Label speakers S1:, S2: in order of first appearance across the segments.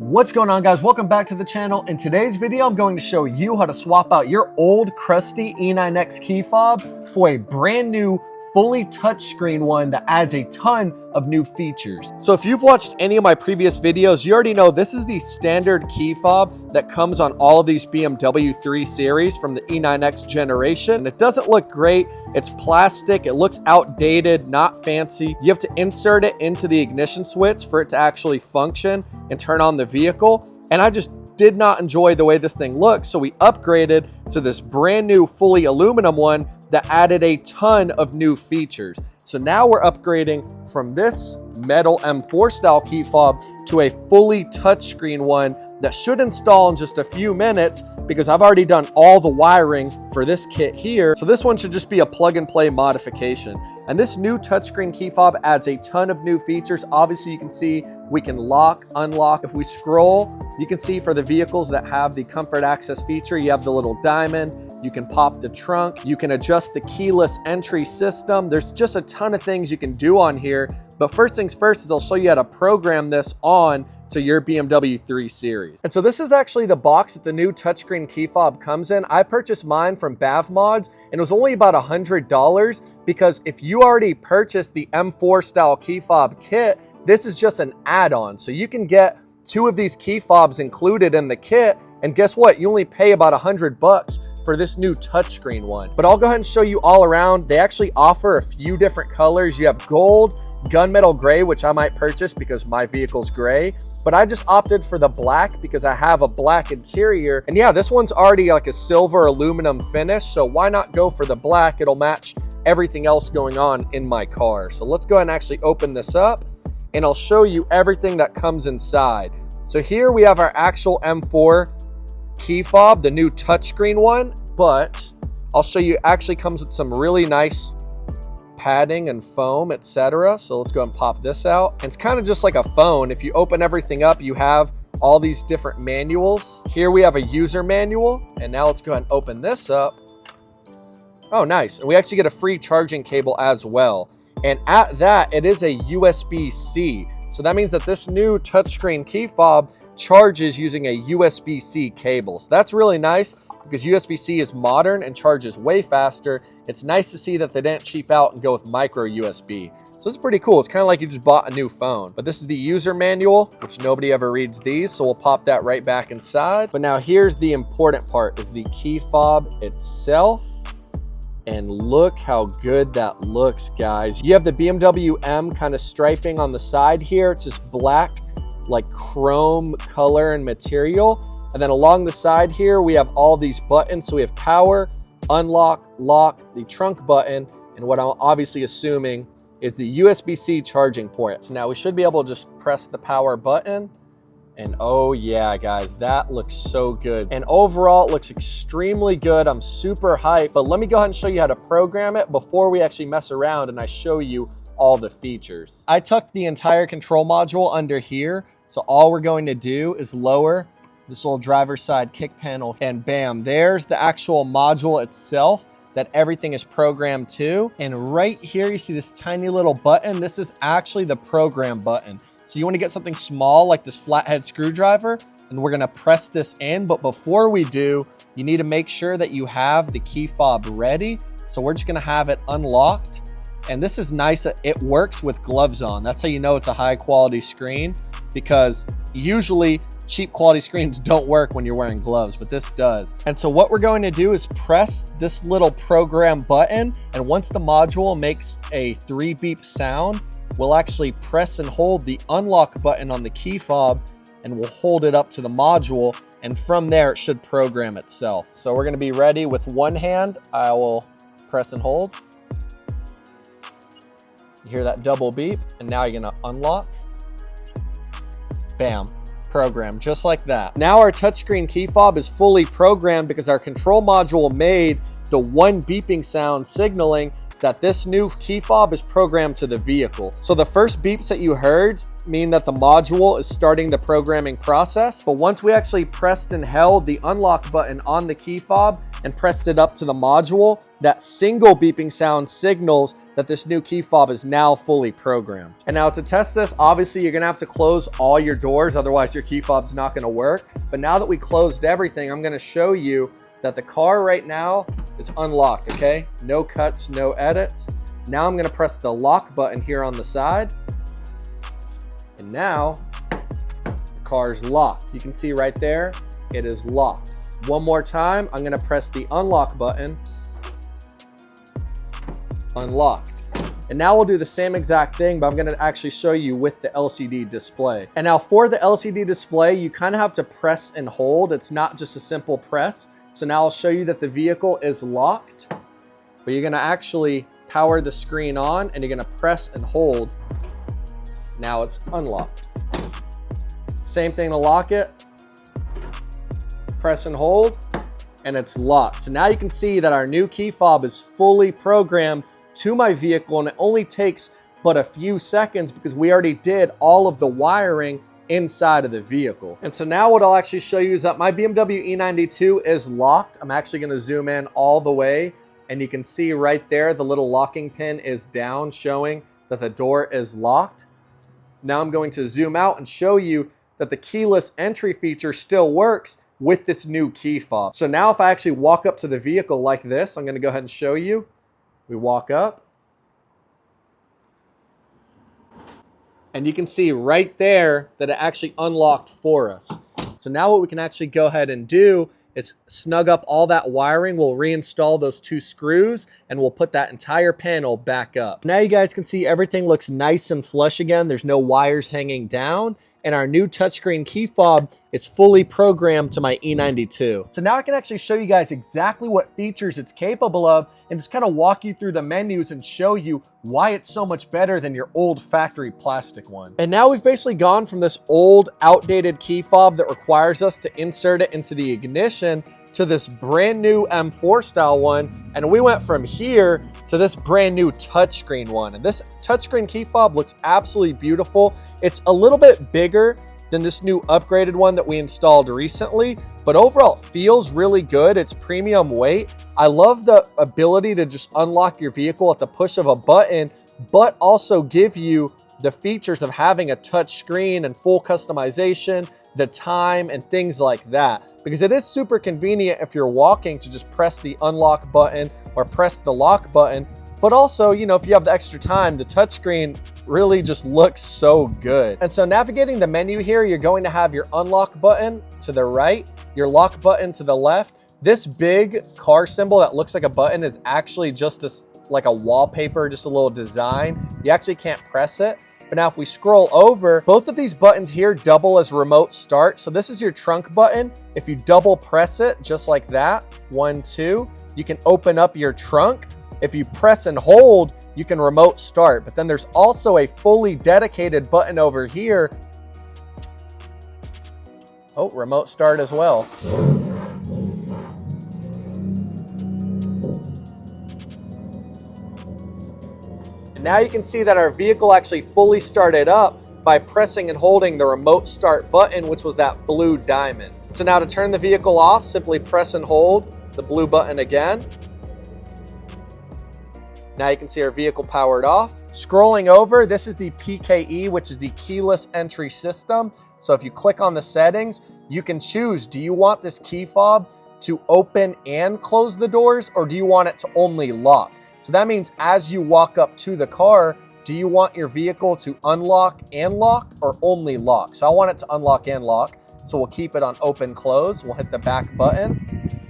S1: What's going on, guys? Welcome back to the channel. In today's video, I'm going to show you how to swap out your old crusty E9X key fob for a brand new fully touchscreen one that adds a ton of new features. So if you've watched any of my previous videos, you already know this is the standard key fob that comes on all of these BMW 3 Series from the E9X generation. And it doesn't look great. It's plastic. It looks outdated, not fancy. You have to insert it into the ignition switch for it to actually function and turn on the vehicle. And I just did not enjoy the way this thing looks. So we upgraded to this brand new fully aluminum one that added a ton of new features. So now we're upgrading from this metal M4 style key fob to a fully touchscreen one that should install in just a few minutes because I've already done all the wiring for this kit here. So this one should just be a plug and play modification. And this new touchscreen key fob adds a ton of new features. Obviously you can see we can lock, unlock. If we scroll, you can see for the vehicles that have the comfort access feature, you have the little diamond, you can pop the trunk, you can adjust the keyless entry system. There's just a ton of things you can do on here. But first things first is I'll show you how to program this on to your BMW 3 Series. And so this is actually the box that the new touchscreen key fob comes in. I purchased mine from BavMods and it was only about $100 because if you already purchased the M4 style key fob kit, this is just an add-on. So you can get two of these key fobs included in the kit, and guess what? You only pay about $100 for this new touchscreen one. But I'll go ahead and show you all around. They actually offer a few different colors. You have gold, gunmetal gray, which I might purchase because my vehicle's gray, but I just opted for the black because I have a black interior. And yeah, this one's already like a silver aluminum finish, so why not go for the black? It'll match everything else going on in my car. So let's go ahead and actually open this up and I'll show you everything that comes inside. So here we have our actual M4 key fob, the new touchscreen one, but I'll show you, it actually comes with some really nice padding and foam, etc. So let's go ahead and pop this out. And it's kind of just like a phone. If you open everything up, you have all these different manuals. Here we have a user manual, and now let's go ahead and open this up. Oh, nice. And we actually get a free charging cable as well. And at that, it is a USB-C. So that means that this new touchscreen key fob charges using a USB-C cable. So that's really nice because USB-C is modern and charges way faster. It's nice to see that they didn't cheap out and go with micro USB. So it's pretty cool. It's kind of like you just bought a new phone. But this is the user manual, which nobody ever reads these. So we'll pop that right back inside. But now here's the important part, is the key fob itself. And look how good that looks, guys. You have the BMW M kind of striping on the side here. It's just black, like chrome color and material. And then along the side here, we have all these buttons. So we have power, unlock, lock, the trunk button, and what I'm obviously assuming is the USB-C charging port. So now we should be able to just press the power button. And oh yeah, guys, that looks so good. And overall, it looks extremely good. I'm super hyped, but let me go ahead and show you how to program it before we actually mess around and I show you all the features. I tucked the entire control module under here. So all we're going to do is lower this little driver's side kick panel and bam, there's the actual module itself that everything is programmed to. And right here, you see this tiny little button. This is actually the program button. So you want to get something small like this flathead screwdriver, and we're going to press this in. But before we do, you need to make sure that you have the key fob ready. So we're just going to have it unlocked. And this is nice. It works with gloves on. That's how you know it's a high quality screen, because usually cheap quality screens don't work when you're wearing gloves, but this does. And so what we're going to do is press this little program button. And once the module makes a 3 beep sound, we'll actually press and hold the unlock button on the key fob and we'll hold it up to the module. And from there, it should program itself. So we're going to be ready with one hand. I will press and hold. You hear that double beep, and now you're going to unlock. Bam, program, just like that. Now our touchscreen key fob is fully programmed because our control module made the one beeping sound signaling that this new key fob is programmed to the vehicle. So the first beeps that you heard mean that the module is starting the programming process. But once we actually pressed and held the unlock button on the key fob and pressed it up to the module, that single beeping sound signals that this new key fob is now fully programmed. And now to test this, obviously you're gonna have to close all your doors, otherwise your key fob's not gonna work. But now that we closed everything, I'm gonna show you that the car right now is unlocked, okay? No cuts, no edits. Now I'm gonna press the lock button here on the side. And now the car's locked. You can see right there, it is locked. One more time, I'm gonna press the unlock button. Unlocked. And now we'll do the same exact thing, but I'm gonna actually show you with the LCD display. And now for the LCD display, you kind of have to press and hold. It's not just a simple press. So now I'll show you that the vehicle is locked, but you're gonna actually power the screen on and you're gonna press and hold. Now it's unlocked. Same thing to lock it. Press and hold, and it's locked. So now you can see that our new key fob is fully programmed to my vehicle, and it only takes but a few seconds because we already did all of the wiring inside of the vehicle. And so now what I'll actually show you is that my BMW E92 is locked. I'm actually gonna zoom in all the way, and you can see right there, the little locking pin is down, showing that the door is locked. Now I'm going to zoom out and show you that the keyless entry feature still works with this new key fob. So now if I actually walk up to the vehicle like this, I'm gonna go ahead and show you. We walk up. And you can see right there that it actually unlocked for us. So now what we can actually go ahead and do is snug up all that wiring. We'll reinstall those 2 screws and we'll put that entire panel back up. Now you guys can see everything looks nice and flush again. There's no wires hanging down. And our new touchscreen key fob is fully programmed to my E92. So now I can actually show you guys exactly what features it's capable of and just kind of walk you through the menus and show you why it's so much better than your old factory plastic one. And now we've basically gone from this old outdated key fob that requires us to insert it into the ignition to this brand new M4 style one, and we went from here to this brand new touchscreen one. And this touchscreen key fob looks absolutely beautiful. It's a little bit bigger than this new upgraded one that we installed recently, but overall it feels really good. It's premium weight. I love the ability to just unlock your vehicle at the push of a button, but also give you the features of having a touch screen and full customization, the time and things like that. Because it is super convenient if you're walking to just press the unlock button or press the lock button. But also, you know, if you have the extra time, the touchscreen really just looks so good. And so navigating the menu here, you're going to have your unlock button to the right, your lock button to the left. This big car symbol that looks like a button is actually just like a wallpaper, just a little design. You actually can't press it. But now if we scroll over, both of these buttons here double as remote start. So this is your trunk button. If you double press it, just like that, 1, 2, you can open up your trunk. If you press and hold, you can remote start. But then there's also a fully dedicated button over here. Oh, remote start as well. And now you can see that our vehicle actually fully started up by pressing and holding the remote start button, which was that blue diamond. So now to turn the vehicle off, simply press and hold the blue button again. Now you can see our vehicle powered off. Scrolling over, this is the PKE, which is the keyless entry system. So if you click on the settings, you can choose, do you want this key fob to open and close the doors, or do you want it to only lock? So that means as you walk up to the car, do you want your vehicle to unlock and lock or only lock? So I want it to unlock and lock. So we'll keep it on open close. We'll hit the back button.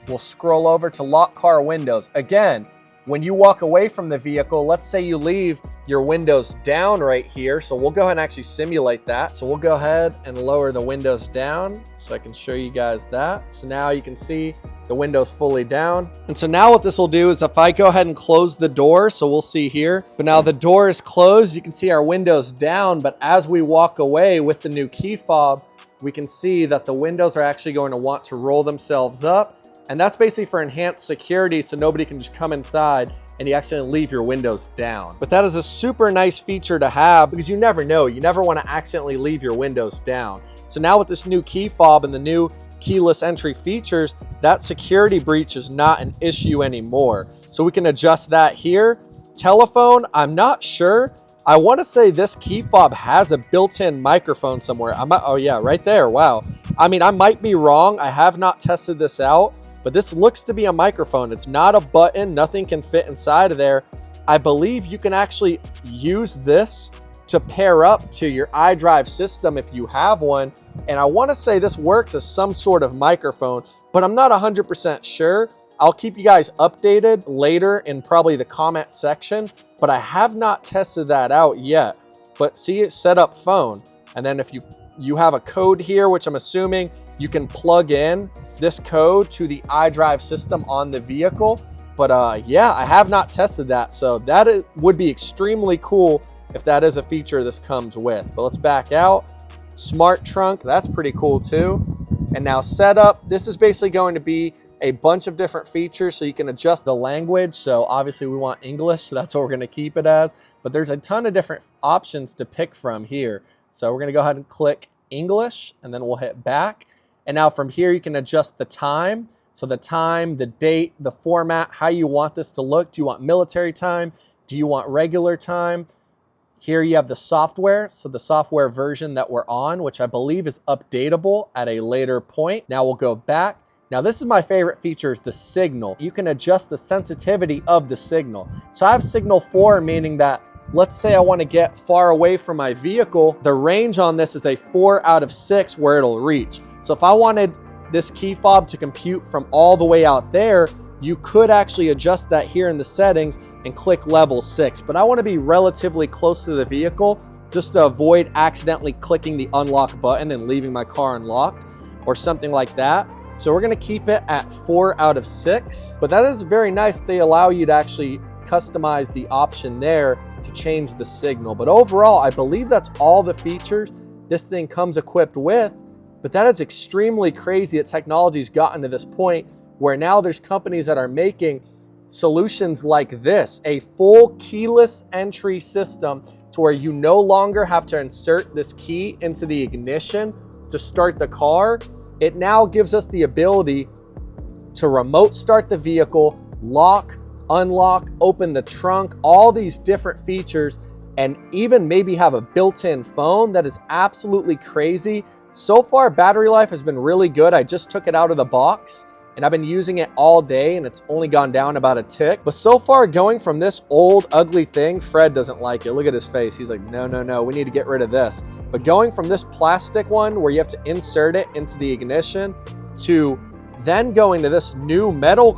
S1: We'll scroll over to lock car windows. Again, when you walk away from the vehicle, let's say you leave your windows down right here. So we'll go ahead and actually simulate that. So we'll go ahead and lower the windows down so I can show you guys that. So now you can see the window's fully down. And so now what this will do is if I go ahead and close the door, so we'll see here, but now the door is closed, you can see our windows down, but as we walk away with the new key fob, we can see that the windows are actually going to want to roll themselves up. And that's basically for enhanced security so nobody can just come inside and you accidentally leave your windows down. But that is a super nice feature to have because you never know. You never want to accidentally leave your windows down. So now with this new key fob and the new keyless entry features, that security breach is not an issue anymore. So we can adjust that here. Telephone, I'm not sure. I want to say this key fob has a built-in microphone somewhere. Oh yeah, right there. Wow. I mean, I might be wrong. I have not tested this out, but this looks to be a microphone. It's not a button. Nothing can fit inside of there. I believe you can actually use this to pair up to your iDrive system if you have one. And I want to say this works as some sort of microphone, but I'm not 100% sure. I'll keep you guys updated later in probably the comment section, but I have not tested that out yet. But see, it's set up phone. And then if you have a code here, which I'm assuming you can plug in this code to the iDrive system on the vehicle. But yeah, I have not tested that. So that would be extremely cool if that is a feature this comes with. But let's back out. Smart trunk, that's pretty cool too. And now setup, this is basically going to be a bunch of different features so you can adjust the language. So obviously we want English, so that's what we're going to keep it as. But there's a ton of different options to pick from here. So we're going to go ahead and click English, and then we'll hit back. And now from here, you can adjust the time. So the time, the date, the format, how you want this to look. Do you want military time? Do you want regular time? Here you have the software. So the software version that we're on, which I believe is updatable at a later point. Now we'll go back. Now this is my favorite feature, is the signal. You can adjust the sensitivity of the signal. So I have signal 4, meaning that let's say I want to get far away from my vehicle. The range on this is a 4 out of 6 where it'll reach. So if I wanted this key fob to compute from all the way out there, you could actually adjust that here in the settings and click level 6. But I want to be relatively close to the vehicle just to avoid accidentally clicking the unlock button and leaving my car unlocked or something like that. So we're going to keep it at 4 out of 6. But that is very nice. They allow you to actually customize the option there to change the signal. But overall, I believe that's all the features this thing comes equipped with. But that is extremely crazy that technology's gotten to this point where now there's companies that are making solutions like this, a full keyless entry system to where you no longer have to insert this key into the ignition to start the car. It now gives us the ability to remote start the vehicle, lock, unlock, open the trunk, all these different features, and even maybe have a built-in phone. That is absolutely crazy. So far, battery life has been really good. I just took it out of the box and I've been using it all day and it's only gone down about a tick. But so far, going from this old ugly thing, Fred doesn't like it. Look at his face. He's like, no, we need to get rid of this. But going from this plastic one where you have to insert it into the ignition to then going to this new metal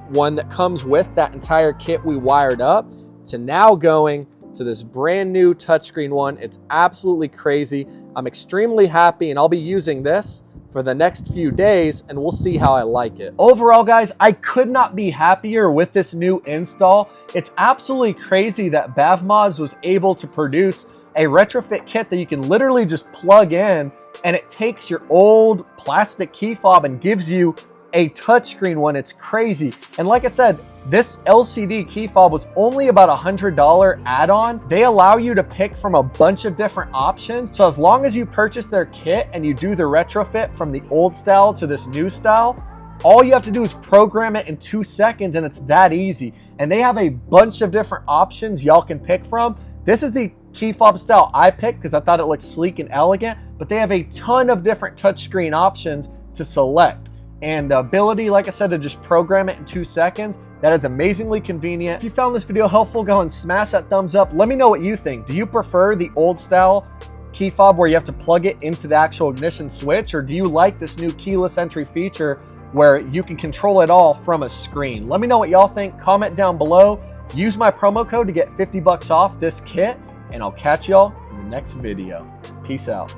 S1: one that comes with that entire kit we wired up, to now going to this brand new touchscreen one. It's absolutely crazy. I'm extremely happy, and I'll be using this for the next few days and we'll see how I like it. Overall, guys, I could not be happier with this new install. It's absolutely crazy that BavMods was able to produce a retrofit kit that you can literally just plug in, and it takes your old plastic key fob and gives you a touchscreen one. It's crazy. And like I said, this LCD key fob was only about $100 add-on. They allow you to pick from a bunch of different options. So as long as you purchase their kit and you do the retrofit from the old style to this new style, all you have to do is program it in 2 seconds, and it's that easy. And they have a bunch of different options y'all can pick from. This is the key fob style I picked because I thought it looked sleek and elegant, but they have a ton of different touchscreen options to select. And the ability, like I said, to just program it in 2 seconds, that is amazingly convenient. If you found this video helpful, go and smash that thumbs up. Let me know what you think. Do you prefer the old style key fob where you have to plug it into the actual ignition switch, or do you like this new keyless entry feature where you can control it all from a screen? Let me know what y'all think. Comment down below. Use my promo code to get 50 bucks off this kit, and I'll catch y'all in the next video. Peace out.